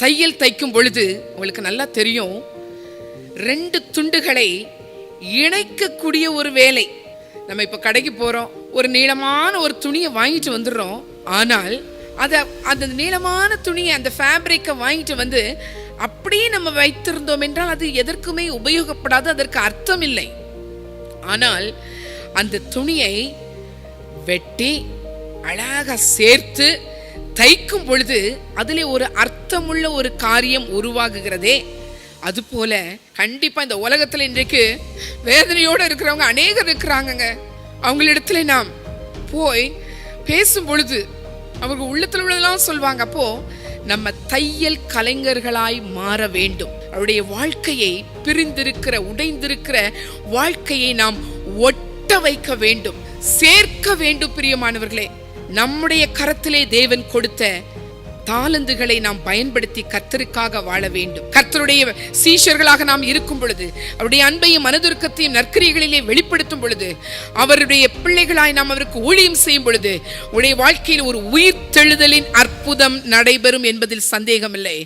தையல் தைக்கும் பொழுது உங்களுக்கு நல்லா தெரியும், 2 துண்டுகளை இணைக்கக்கூடிய ஒரு வேலை. நம்ம இப்போ கடைக்கு போகிறோம், ஒரு நீளமான ஒரு துணியை வாங்கிட்டு வந்துடுறோம். ஆனால் அந்த நீளமான துணியை, அந்த ஃபேப்ரிக்கை வாங்கிட்டு வந்து அப்படியே நம்ம வைத்திருந்தோம் என்றால் அது எதற்குமே உபயோகப்படாது, அதற்கு அர்த்தம் இல்லை. ஆனால் அந்த துணியை வெட்டி அழகாக சேர்த்து தைக்கும் பொழுது அதிலே ஒரு அர்த்தமுள்ள ஒரு காரியம் உருவாகுகிறதே. அதுபோல கண்டிப்பா இந்த உலகத்துல இன்றைக்கு வேதனையோடு இருக்கிறவங்க அநேகர் இருக்கிறாங்கங்க. அவங்களிடத்துல நாம் போய் பேசும் பொழுது அவங்க உள்ளத்துல உள்ளதெல்லாம் சொல்வாங்க. அப்போ நம்ம தையல் கலைஞர்களாய் மாற வேண்டும். அவருடைய வாழ்க்கையை, பிரிந்திருக்கிற உடைந்திருக்கிற வாழ்க்கையை நாம் ஒட்ட வைக்க வேண்டும், சேர்க்க வேண்டும். பிரியமானவர்களே, நம்முடைய கரத்திலே தேவன் கொடுத்த தாளந்துகளை நாம் பயன்படுத்தி கர்த்தருக்காக வாழ வேண்டும். கர்த்தருடைய சீஷர்களாக நாம் இருக்கும் பொழுது, அவருடைய அன்பையும் மனதுருக்கத்தையும் நற்கிரியைகளிலே வெளிப்படுத்தும் பொழுது, அவருடைய பிள்ளைகளாய் நாம் அவருக்கு ஊழியம் செய்யும் பொழுது, உடைய வாழ்க்கையில் ஒரு உயிர் தெழுதலின் அற்புதம் நடைபெறும் என்பதில் சந்தேகமில்லை.